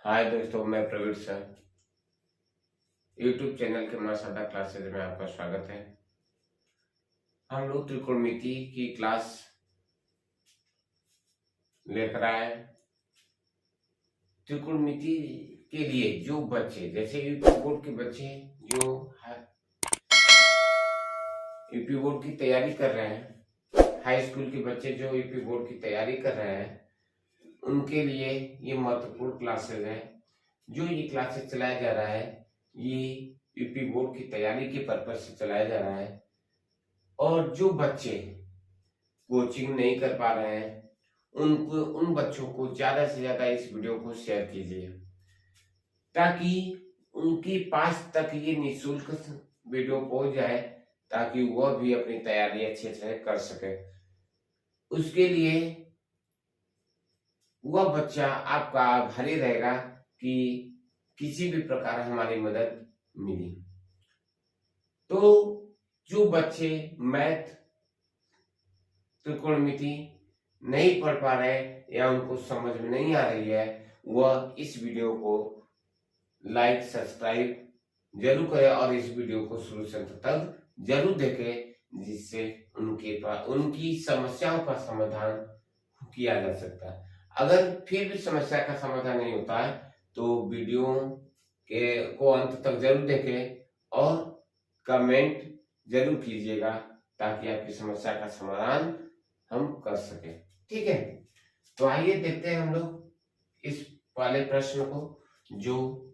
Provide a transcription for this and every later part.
हाय दोस्तों, मैं Praveen sir. YouTube channel के मासादा क्लासेज में आपका स्वागत है। हम लोग त्रिकोणमिति की क्लास लेकर आए। त्रिकोणमिति के लिए जो बच्चे, जैसे यूपी बोर्ड के बच्चे जो यूपी बोर्ड की तैयारी कर रहे हैं, हाई स्कूल के बच्चे जो यूपी बोर्ड की तैयारी कर रहे हैं, उनके लिए ये महत्वपूर्ण क्लासेज है। जो ये क्लासेस चलाया जा रहा है, ये यूपी बोर्ड की तैयारी के पर्पज से चलाया जा रहा है। और जो बच्चे कोचिंग नहीं कर पा रहे हैं, उन बच्चों को ज्यादा से ज्यादा इस वीडियो को शेयर कीजिए, ताकि उनके पास तक ये निःशुल्क वीडियो पहुंच जाए, ताकि वह भी अपनी तैयारी अच्छे से कर सके। उसके लिए वह बच्चा आपका आभारी रहेगा कि किसी भी प्रकार हमारी मदद मिली। तो जो बच्चे मैथ, त्रिकोणमिति नहीं पढ़ पा रहे या उनको समझ में नहीं आ रही है, वह इस वीडियो को लाइक सब्सक्राइब जरूर करें और इस वीडियो को शुरू से अंत तक जरूर देखें, जिससे उनकी समस्याओं का समाधान किया जा सकता है। अगर फिर भी समस्या का समाधान नहीं होता है तो वीडियो को अंत तक जरूर देखें और कमेंट जरूर कीजिएगा, ताकि आपकी समस्या का समाधान हम कर सके। ठीक है, तो आइए देखते हैं हम लोग इस वाले प्रश्न को, जो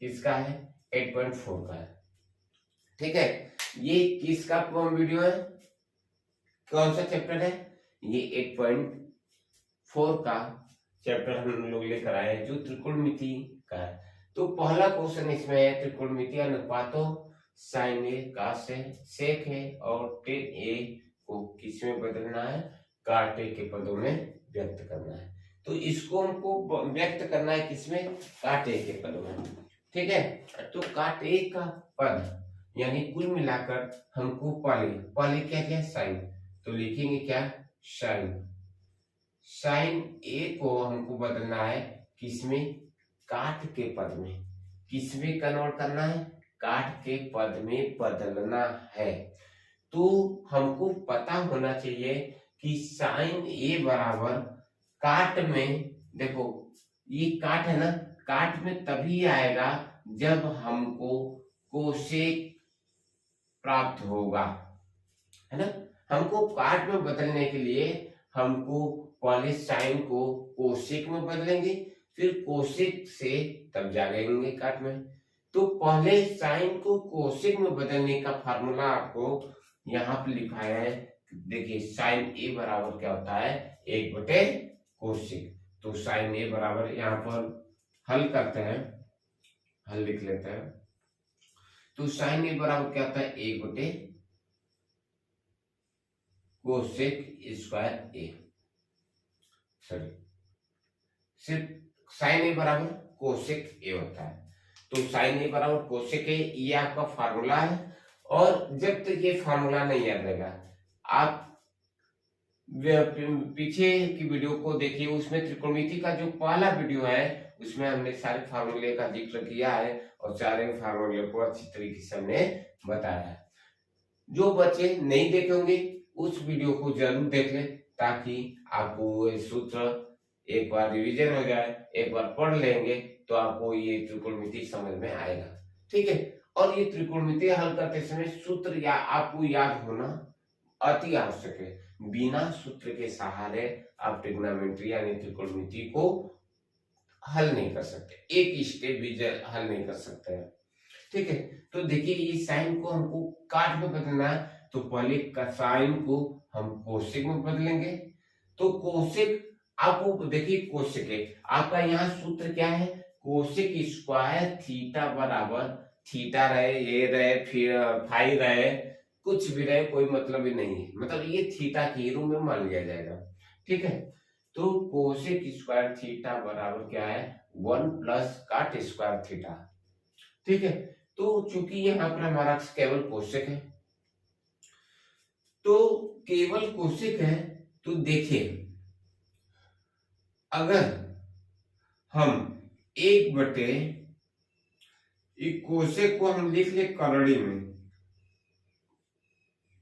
इसका है 8.4 का है। ठीक है, ये किसका वीडियो है, कौन सा चैप्टर है? ये 8.4 का चैप्टर हम लोग लेकर आए हैं, जो त्रिकोणमिति का है। तो पहला क्वेश्चन इसमें है, त्रिकोणमिति अनुपातों साइन ए का सेक है और टेन ए को किस में बदलना है? काट ए के पदों में व्यक्त करना है। तो इसको हमको व्यक्त करना है किसमें? काट ए के पदों में। ठीक है, तो काट ए का पद यानी कुल मिलाकर हमको पहले क्या क्या साइन, तो लिखेंगे क्या? साइन ए को हमको बदलना है किसमें? काट के पद में। किसमें कन्वर्ट करना है? काट के पद में बदलना है। तो हमको पता होना चाहिए कि साइन ए बराबर काट में, देखो ये काट है ना, काट में तभी आएगा जब हमको कोसेक प्राप्त होगा, है ना। हमको काट में बदलने के लिए हमको पहले साइन को कोसेक में बदलेंगे, फिर कोसेक से तब जाएंगे काट में। तो पहले साइन को कोसेक में बदलने का फार्मूला आपको यहाँ पे लिखाया है। देखिए साइन ए बराबर क्या होता है? 1/कोसेक। तो साइन ए बराबर, यहाँ पर हल करते हैं, हल लिख लेते हैं। तो साइन ए बराबर क्या होता है? 1/कोसेक स्क्वायर ए। सॉरी, सिर्फ साइन ए बराबर कोसेक ए होता है। तो साइन ए बराबर कोसेक ए, ये आपका फार्मूला है। और जब तक ये फार्मूला नहीं याद रहेगा, आप पीछे की वीडियो को देखिए, उसमें त्रिकोणमिति का जो पहला वीडियो है उसमें हमने सारे फार्मूले का जिक्र किया है और सारे फार्मूले को अच्छी तरीके से हमने बताया है। जो बच्चे नहीं देखे होंगे उस वीडियो को जरूर देख लें, ताकि आपको सूत्र एक बार रिवीजन हो जाए, एक बार पढ़ लेंगे तो आपको ये त्रिकोणमिति समझ में आएगा। ठीक है, और ये त्रिकोणमिति हल करते समय सूत्र आपको याद होना अति आवश्यक है। बिना सूत्र के सहारे आप ट्रिग्नोमेट्री यानी त्रिकोणमिति को हल नहीं कर सकते, एक स्टेप भी हल नहीं कर सकते हैं। ठीक है, तो देखिए ये साइन को हमको काट में बदलना है, तो पहले साइन को हम कोसेक में बदलेंगे। तो कोसेक आपको देखिए, कोसेक है आपका, यहाँ सूत्र क्या है? कोसेक स्क्वायर थीटा बराबर, थीटा रहे, ये रहे, फिर फाई रहे, कुछ भी रहे, कोई मतलब ही नहीं है, मतलब ये थीटा के रूप में मान लिया जाएगा। ठीक है, तो कोसेक स्क्वायर थीटा बराबर क्या है? 1 + काट स्क्वायर थीटा। ठीक है, तो चूंकि यहाँ पर हमारा केवल कोसेक है, तो केवल कोसेक है, तो देखिए अगर हम एक बटे कोसेक को हम लिख ले करड़ी में,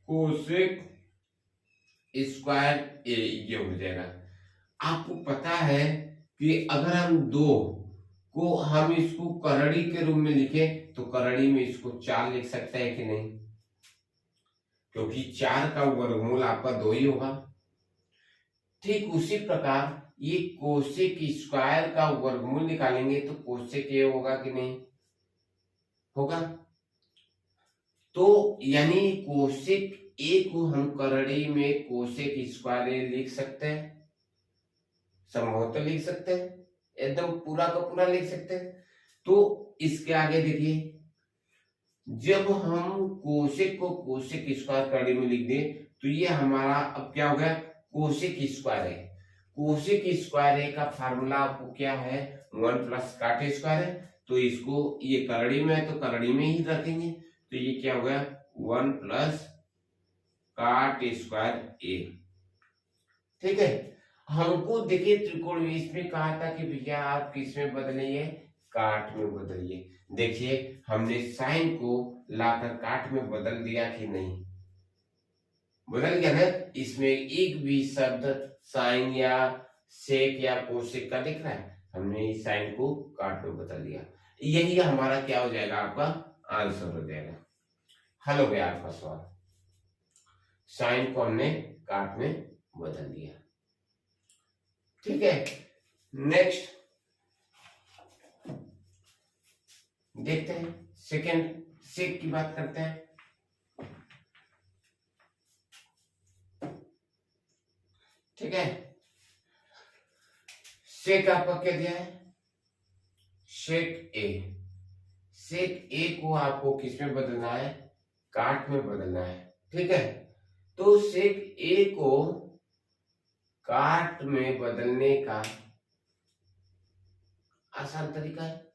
कोसेक स्क्वायर ए, ये हो जाएगा। आपको पता है कि अगर हम 2 को हम इसको करड़ी के रूप में लिखे तो करड़ी में इसको 4 लिख सकते हैं कि नहीं, क्योंकि 4 का वर्गमूल आपका 2 ही होगा। ठीक उसी प्रकार ये कोसेक स्क्वायर का वर्गमूल निकालेंगे तो कोसेक ए होगा कि नहीं होगा। तो यानी कोसेक ए को हम करड़ी में कोसेक स्क्वायर ए लिख सकते हैं, संभवतः लिख सकते हैं, एकदम पूरा का पूरा लिख सकते हैं। तो इसके आगे देखिए, जब हम कोसेक को कोसेक स्क्वायर करड़ी में लिख दें तो ये हमारा अब क्या हो गया, कोसेक स्क्वायर है। कोसेक स्क्वायर ए का फार्मूला आपको क्या है, 1 प्लस काट स्क्वायर है। तो इसको ये करड़ी में है तो करड़ी में ही रखेंगे, तो ये क्या हो गया 1 प्लस काट स्क्वायर ए। ठीक है, हमको देखिए त्रिकोण में इसमें कहा था कि भैया आप किस में बदलिए, काट में बदलिए। देखिए हमने साइन को लाकर काट में बदल दिया कि नहीं, बदल गया ना। इसमें एक भी शब्द साइन या सेक या कोसेक का दिख रहा है, हमने इस साइन को काट में बदल दिया। यही हमारा क्या हो जाएगा, आपका आंसर हो जाएगा। हल हो गया आपका सवाल, साइन को हमने काट में बदल दिया। ठीक है, नेक्स्ट देखते हैं, सेकंड सेक की बात करते हैं। ठीक है, सेक आपका क्या दिया है, सेक ए। सेक ए को आपको किस में बदलना है, काट में बदलना है। ठीक है, तो सेक ए को काट में बदलने का आसान तरीका है,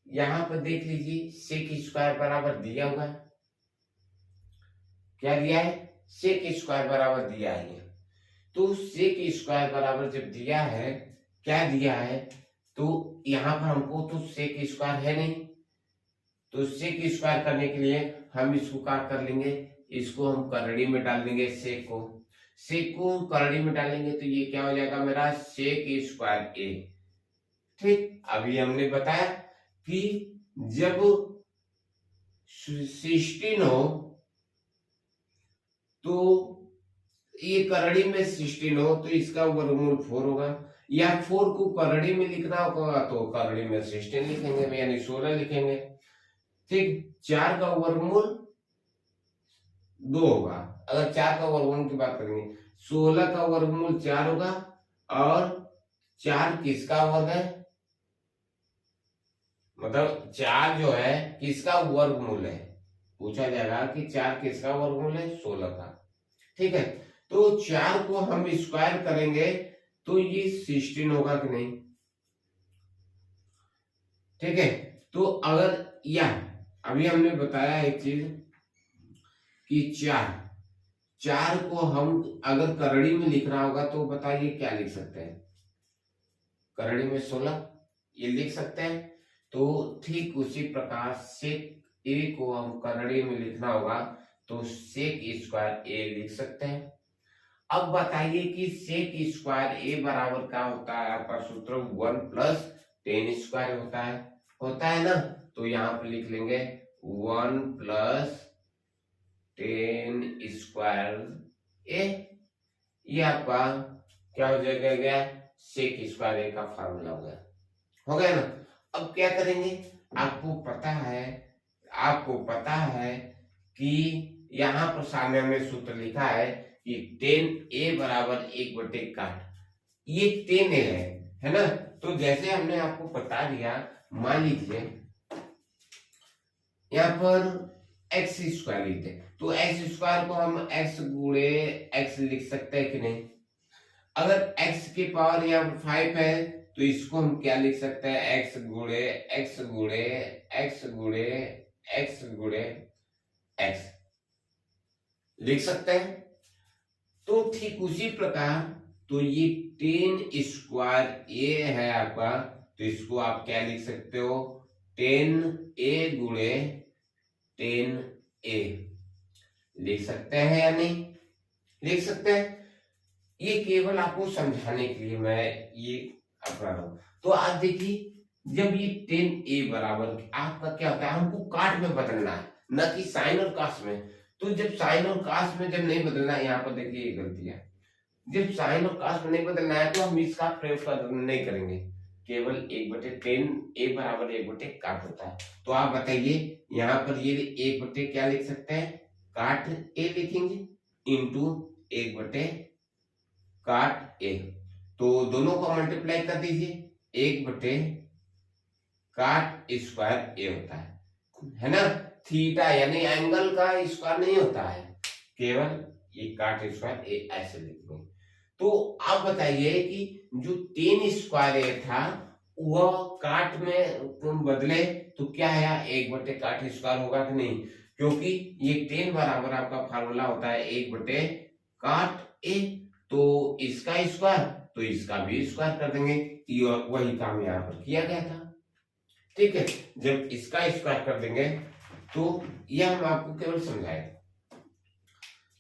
यहां पर देख लीजिए, सेक स्क्वायर बराबर दिया हुआ है, क्या दिया है, सेक स्क्वायर बराबर दिया है। तो सेक स्क्वायर बराबर जब दिया है, क्या दिया है, तो यहां पर हमको तो सेक स्क्वायर है नहीं, तो सेक स्क्वायर करने के लिए हम इसको काट कर लेंगे, इसको हम करड़ी में डाल देंगे, सेक को करड़ी में डालेंगे तो ये क्या हो जाएगा मेरा, सेक स्क्वायर ए। ठीक, अभी हमने बताया कि जब 16 हो तो ये करड़ी में 16 हो तो इसका वर्गमूल 4 होगा, या 4 को करड़ी में लिखना होगा तो करड़ी में 16 लिखेंगे, यानी 16 लिखेंगे। ठीक, 4 का वर्गमूल 2 होगा, अगर 4 का वर्गमूल की बात करेंगे, 16 का वर्गमूल 4 होगा, और 4 किसका वर्ग है, मतलब 4 जो है किसका वर्गमूल है, पूछा जाएगा कि 4 किसका वर्गमूल है, 16 का। ठीक है, तो 4 को हम स्क्वायर करेंगे तो ये 16 होगा कि नहीं। ठीक है, तो अगर या अभी हमने बताया एक चीज कि 4 को हम अगर करड़ी में लिखना होगा तो बताइए क्या लिख सकते हैं, करड़ी में 16 ये लिख सकते हैं। तो ठीक उसी प्रकार सेक ए को हम करड़ी में लिखना होगा तो सेक स्क्वायर ए लिख सकते हैं। अब बताइए कि सेक स्क्वायर ए बराबर क्या होता है, आपका सूत्र 1 प्लस टेन स्क्वायर होता है ना। तो यहाँ पे लिख लेंगे 1 प्लस टेन स्क्वायर ए, ये आपका क्या हो जाएगा, सेक स्क्वायर ए का फार्मूला हो गया ना। अब क्या करेंगे, आपको पता है कि यहाँ पर सामने में सूत्र लिखा है कि 10a बराबर 1/, ये 10a है ना। तो जैसे हमने आपको बता दिया, मान लीजिए यहाँ पर एक्स स्क्वायर लिखते, तो एक्स स्क्वायर को हम एक्स गुणे एक्स लिख सकते हैं कि नहीं। अगर एक्स की पावर यहाँ 5 है तो इसको हम क्या लिख सकते हैं, एक्स गुणे एक्स गुणे एक्स गुणे एक्स गुणे एक्स लिख सकते हैं। तो ठीक उसी प्रकार तो ये 10 स्क्वायर ए है आपका, तो इसको आप क्या लिख सकते हो, 10a गुणे 10a लिख सकते हैं या नहीं, लिख सकते हैं। ये केवल आपको समझाने के लिए मैं ये अपना रहा हूं। तो आप देखिए, जब ये 10a बराबर आपका क्या होता है, हमको काट में बदलना है, न कि साइन और कास में। तो जब साइन और कास में जब नहीं बदलना है, यहाँ पर देखिए ये गलती है, जब साइन और कास में नहीं बदलना है तो हम इसका प्रयोग नहीं करेंगे, केवल 1/10a बराबर 1/काट होता है। तो आप बताइए, यहाँ पर ये 1/ क्या लिख सकते हैं, काट a लिखेंगे, इंटू 1/काट a। तो दोनों को मल्टीप्लाई कर दीजिए, 1/काट स्क्वायर a होता है ना। थीटा यानी एंगल का स्क्वायर नहीं होता है, केवल ये काट स्क्वायर ए ऐसे लिखेंगे। तो आप बताइए कि जो 10 स्क्वायर ए था वह काट में तुम बदले तो क्या है, 1/काट स्क्वायर होगा कि नहीं, क्योंकि ये 10 बराबर आपका फार्मूला होता है 1/काट ए। तो इसका स्क्वायर तो इसका भी स्क्वायर कर देंगे, वही काम यहाँ पर किया गया था। ठीक है, जब इसका स्क्वायर कर देंगे तो यह हम आपको केवल समझाए,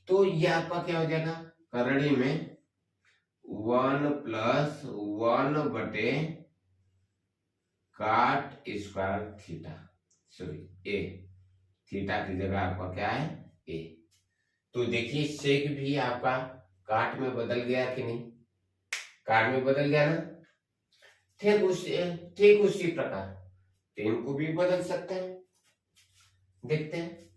तो यह आपका क्या हो जाएगा, करड़ी में 1 + 1/काट स्क्वायर थीटा, सॉरी ए, थीटा की जगह आपका क्या है ए। तो देखिए सेक भी आपका काट में बदल गया कि नहीं, काट में बदल गया ना। ठीक उसी प्रकार 10 को भी बदल सकते हैं, देखते हैं।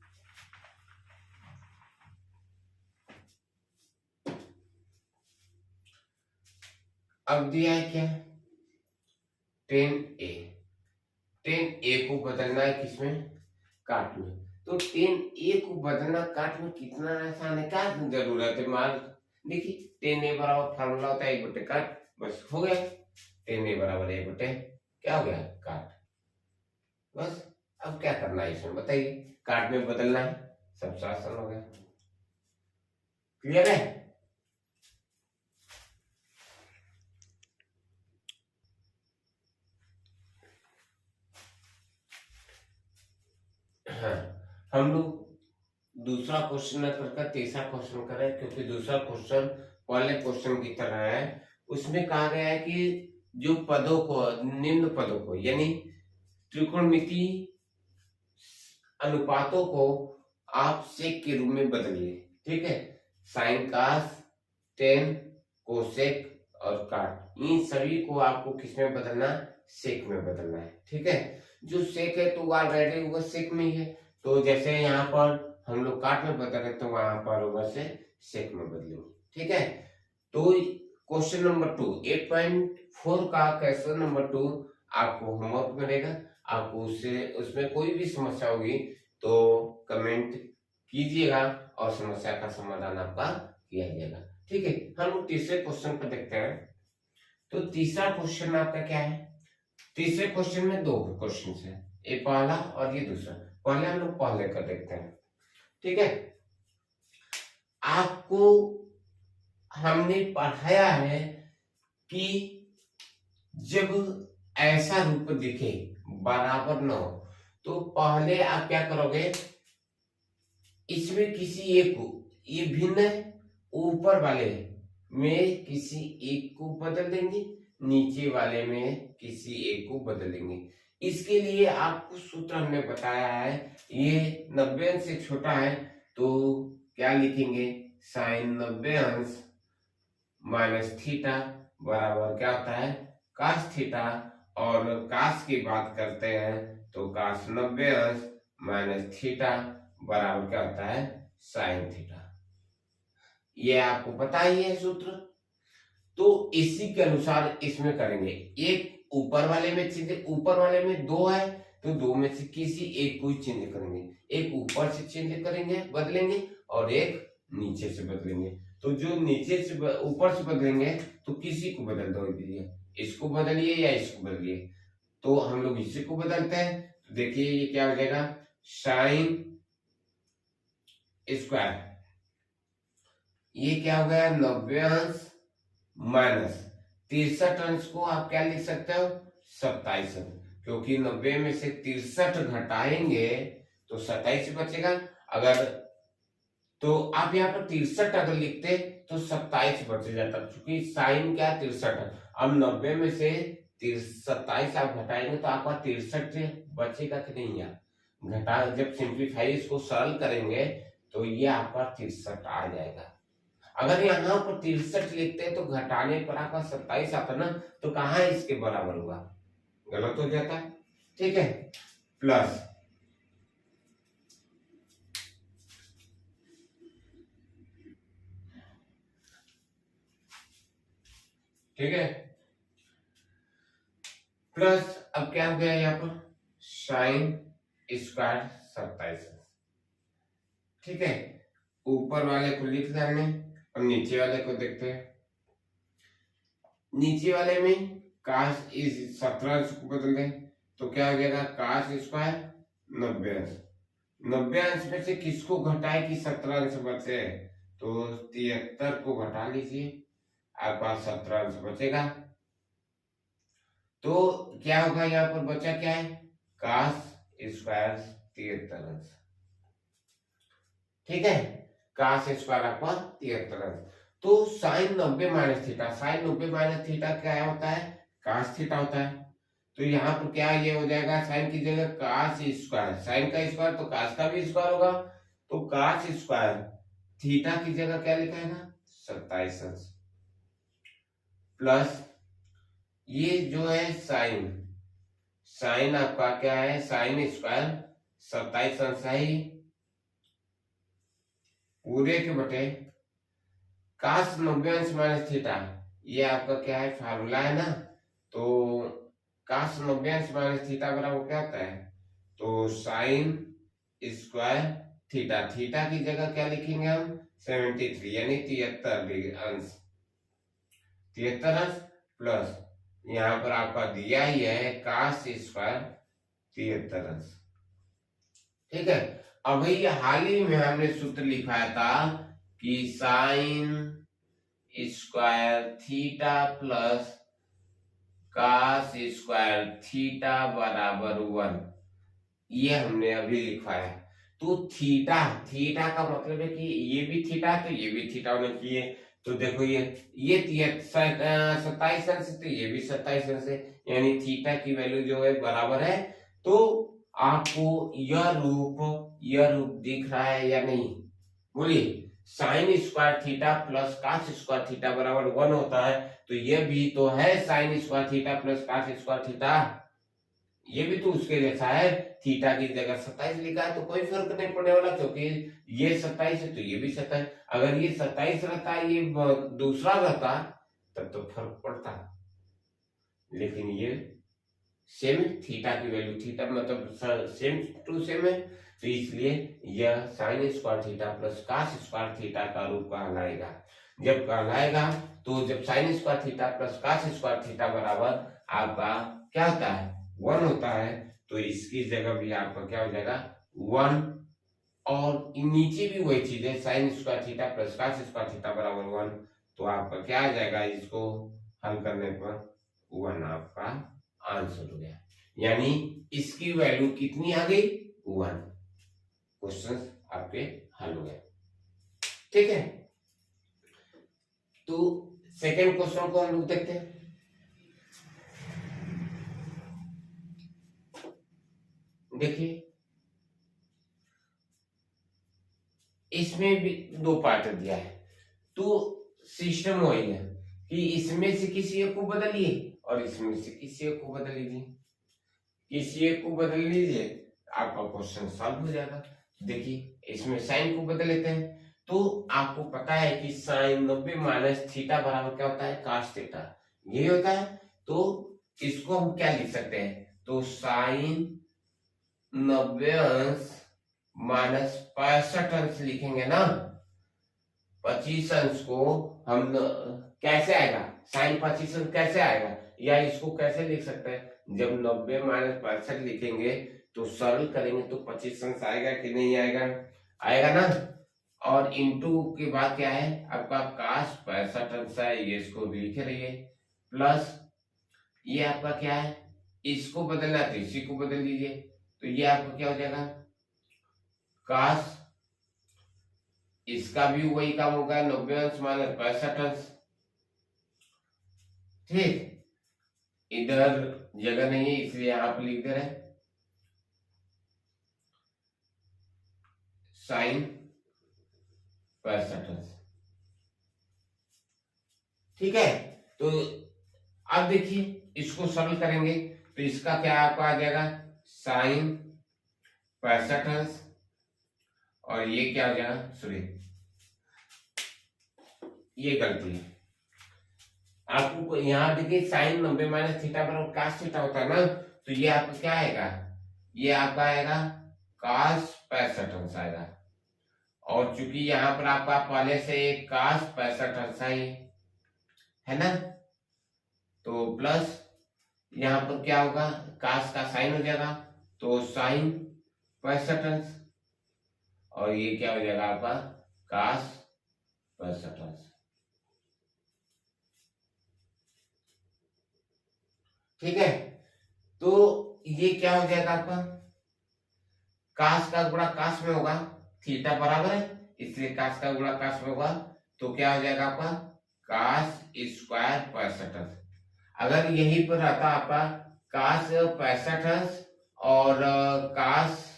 अब दिया है क्या, 10a, 10a को बदलना है किसमें, काट में। तो 10a को बदलना काट में कितना आसान है, क्या जरूरत है, मान देखिए 10a बराबर फार्मूला होता है 1/काट, बस हो गया, 10a बराबर 1/ क्या हो गया, काट। बस अब क्या करना है इसमें बताइए, काट में बदलना है, सबसे आसान हो गया। क्लियर है। हाँ, हम लोग दूसरा क्वेश्चन करके तीसरा क्वेश्चन कर रहे हैं, क्योंकि दूसरा क्वेश्चन पहले क्वेश्चन की तरह है। उसमें कहा गया है कि जो पदों को, निम्न पदों को यानी त्रिकोणमिति अनुपातों को आप सेक के रूप में बदलिए। ठीक है, साइन, कास, टेन, कोसेक और काट, इन सभी को आपको किसमें बदलना, सेक में बदलना है। ठीक है, जो सेक है तो ऑलरेडी वो सेक में ही है, तो जैसे यहाँ पर हम लोग काट में बदल रहे तो वहां पर वैसे सेक में बदलेंगे। ठीक है, तो क्वेश्चन नंबर 2 8.4 का क्वेश्चन नंबर 2 आपको होमवर्क मिलेगा। आपको उसमें कोई भी समस्या होगी तो कमेंट कीजिएगा और समस्या का समाधान आपका किया जाएगा। ठीक है, हम लोग तीसरे क्वेश्चन पर देखते हैं। तो तीसरा क्वेश्चन आपका क्या है, तीसरे क्वेश्चन में 2 क्वेश्चन है, ये पहला और ये दूसरा। पहले हम लोग पहले का देखते हैं। ठीक है, आपको हमने पढ़ाया है कि जब ऐसा रूप दिखे बराबर न हो तो पहले आप क्या करोगे, इसमें किसी एक को, ये भिन्न है, ऊपर वाले में किसी एक को बदल देंगे, नीचे वाले में किसी एक को बदल देंगे। इसके लिए आपको सूत्र हमने बताया है, ये 90 अंश से छोटा है तो क्या लिखेंगे, साइन 90 अंश माइनस थीटा बराबर क्या होता है, कास थीटा। और कास की बात करते हैं तो कास 90 अंश माइनस थीटा बराबर क्या होता है, साइन थीटा। ये आपको पता ही है सूत्र। तो इसी के अनुसार इसमें करेंगे, एक ऊपर वाले में चेंज, ऊपर वाले में 2 है तो 2 में से किसी एक को चेंज करेंगे, एक ऊपर से चेंज करेंगे बदलेंगे और एक नीचे से बदलेंगे। तो जो नीचे से ऊपर से बदलेंगे तो किसी को बदल दो दीजिए, इसको बदलिए या इसको बदलिए। तो हम लोग इसी को बदलते हैं, तो देखिए ये क्या हो जाएगा, साइन स्क्वायर, ये क्या हो गया 90 अंश माइनस 63 अंश को आप क्या लिख सकते हो, 27 अंश, क्योंकि 90 में से 63 घटाएंगे तो 27 बचेगा। अगर तो आप यहाँ पर 63 अगर लिखते तो 27 बच जाता, क्योंकि साइन क्या 63। अब 90 में से 27 आप घटाएंगे तो आपका 63 बचेगा कि नहीं, यार घटा जब सिंप्लीफाई इसको सरल करेंगे तो ये आपका 63 आ जाएगा। अगर यहाँ पर 63 लिखते हैं तो घटाने पर आपका 27 आता ना, तो कहाँ इसके बराबर हुआ, गलत हो जाता है। ठीक है, प्लस ठीक है, प्लस अब क्या हो गया यहाँ पर साइन स्क्वायर 27। ठीक है, ऊपर वाले को लिख दिया हमने, और नीचे वाले को देखते हैं। नीचे वाले में काश इस 17 अंश को बदल दें तो क्या हो जाएगा, काश स्क्वायर 90 अंश। 90 अंश में से किसको घटाए कि 17 अंश बचे, तो 73 को घटा लीजिए, आपके पास 17 अंश बचेगा। तो क्या होगा, यहाँ पर बचा क्या है, काश स्क्वायर 73 अंश। ठीक है, काश स्क्वायर आपका 73 अंश। तो sine 90 minus theta, sine 90 minus theta क्या होता है, काश थीटा होता है। तो यहाँ पर क्या ये हो जाएगा, साइन की जगह काश स्क्वायर, साइन का स्क्वायर तो काश का भी स्क्वायर होगा, तो काश स्क्वायर थीटा की जगह क्या लिखा है ना 27 अंश, प्लस ये जो है साइन, साइन आपका क्या है, साइन स्क्वायर 27 अंश है ही, पूरे के बटे काश 90 अंश माइनस थीटा, ये आपका क्या है फार्मूला है ना। तो काश 90 अंश माइनस थीटा बराबर क्या होता है, तो साइन स्क्वायर थीटा, थीटा की जगह क्या लिखेंगे हम 73 यानी 73 अंश, 73 अंश, प्लस यहाँ पर आपका दिया ही है काश स्क्वायर 73 अंश। ठीक है, अभी हाल ही में हमने सूत्र लिखाया था कि साइन स्क्वायर थीटा प्लस काश स्क्वायर थीटा बराबर 1, ये हमने अभी लिखवाया। तो थीटा, थीटा का मतलब है कि ये भी थीटा तो ये भी थीटा होना चाहिए। तो देखो ये 27 अंश, तो ये भी 27 अंश है, यानी थीटा की वैल्यू जो है बराबर है। तो आपको यह रूप दिख रहा है या नहीं, बोलिए। साइन स्क्वायर थीटा प्लस काश स्क्वायर थीटा बराबर 1 होता है, तो यह भी तो है साइन स्क्वायर थीटा प्लस काश स्क्वायर थीटा, ये भी तो उसके जैसा है। थीटा की जगह 27 लिखा है तो कोई फर्क नहीं पड़ने वाला, क्योंकि ये 27 है तो ये भी 27। अगर ये 27 रहता, ये दूसरा रहता, तब तो फर्क पड़ता, लेकिन ये सेम थीटा की वैल्यू, थीटा मतलब सेम टू सेम है, तो इसलिए यह साइन स्क्वायर थीटा प्लस काश स्क्वायर थीटा का रूप कहलाएगा। जब कहलाएगा तो जब साइन स्क्वायर थीटा प्लस काश स्क्वायर थीटा बराबर आपका क्या होता है 1 होता है, तो इसकी जगह भी आपका क्या हो जाएगा 1, और नीचे भी वही चीज है साइन स्क्वायर थीटा प्लस काश स्क्वायर थीटा बराबर 1, तो आपका क्या आ जाएगा, इसको हल करने पर 1 आपका आंसर हो गया, यानी इसकी वैल्यू कितनी आ गई 1। क्वेश्चन आपके हल हो गए। ठीक है, तो सेकेंड क्वेश्चन को हम लोग देखते हैं। देखिए, इसमें भी 2 पार्ट दिया है, तो सिस्टम वही है कि इसमें से किसी एक को बदलिए और इसमें से किसी एक को बदल लीजिए, किसी एक को बदल लीजिए, आपका क्वेश्चन सॉल्व हो जाएगा। देखिए, इसमें साइन को बदल लेते हैं, तो आपको पता है कि साइन 90 माइनस थीटा बराबर क्या होता है काश थीटा, यही होता है। तो इसको हम क्या लिख सकते हैं, तो साइन 90 अंश माइनस 65 अंश लिखेंगे ना। 25 अंश को हम कैसे आएगा, साइन 25 अंश कैसे आएगा, या इसको कैसे लिख सकते हैं, जब 90 माइनस 65 लिखेंगे तो सरल करेंगे तो 25 अंश आएगा कि नहीं आएगा, आएगा ना। और इंटू के बाद क्या है आपका काश 65 अंश है, ये इसको भी लिखे रहिए, प्लस ये आपका क्या है इसको बदलना है तो इसी को बदल दीजिए, तो ये आपका क्या हो जाएगा काश, इसका भी वही काम होगा 90 अंश माइनस 65 अंश। ठीक, इधर जगह नहीं है इसलिए यहां पर लिख दे रहे साइन 65 अंश। ठीक है, तो अब देखिए इसको सरल करेंगे तो इसका क्या आपको आ जाएगा साइन 65 अंश, और ये क्या हो जाएगा, सॉरी ये गलती है आपको, यहाँ देखिए साइन 90 माइनस थीटा बराबर कास थीटा होता है ना, तो ये आपका क्या आएगा, ये आपका आएगा कास 65 अंश आएगा, और चूंकि यहाँ पर आपका पहले से एक कास 65 अंश है ना, तो प्लस यहाँ पर क्या होगा कास का साइन हो जाएगा तो साइन 65 अंश, और ये क्या हो जाएगा आपका कास 65 अंश। ठीक है, तो ये क्या हो जाएगा आपका कास का गुणा कास में होगा, थीटा बराबर है इसलिए कास का गुणा कास में होगा, तो क्या हो जाएगा आपका कास स्क्वायर 65 अंश। अगर यहीं पर रहता आपका कास 65 अंश और कास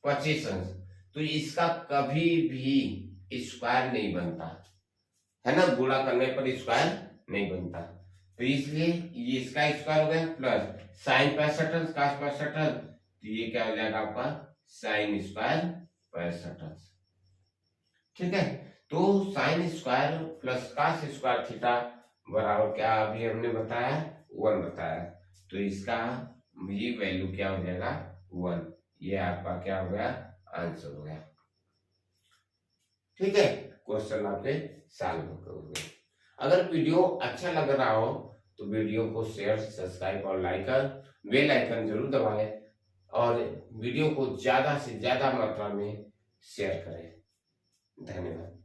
25 अंश, तो इसका कभी भी स्क्वायर नहीं बनता है ना, गुणा करने पर स्क्वायर नहीं बनता, तो इसलिए ये इसका स्क्वायर हो गया प्लस साइन 65 अंश कास 65 अंश, तो ये क्या हो जाएगा आपका साइन स्क्वायर 65 अंश। ठीक है, तो sine square plus cos square theta बराबर क्या अभी हमने बताया 1 बताया, तो इसका ये वैल्यू क्या हो जाएगा 1, ये आपका क्या हो गया आंसर हो गया। ठीक है, क्वेश्चन आपके सॉल्व हो गए। अगर वीडियो अच्छा लग रहा हो तो वीडियो को शेयर सब्सक्राइब और लाइक कर बेल आइकन जरूर दबाएं, और वीडियो को ज्यादा से ज्यादा मात्रा में शेयर करें। धन्यवाद।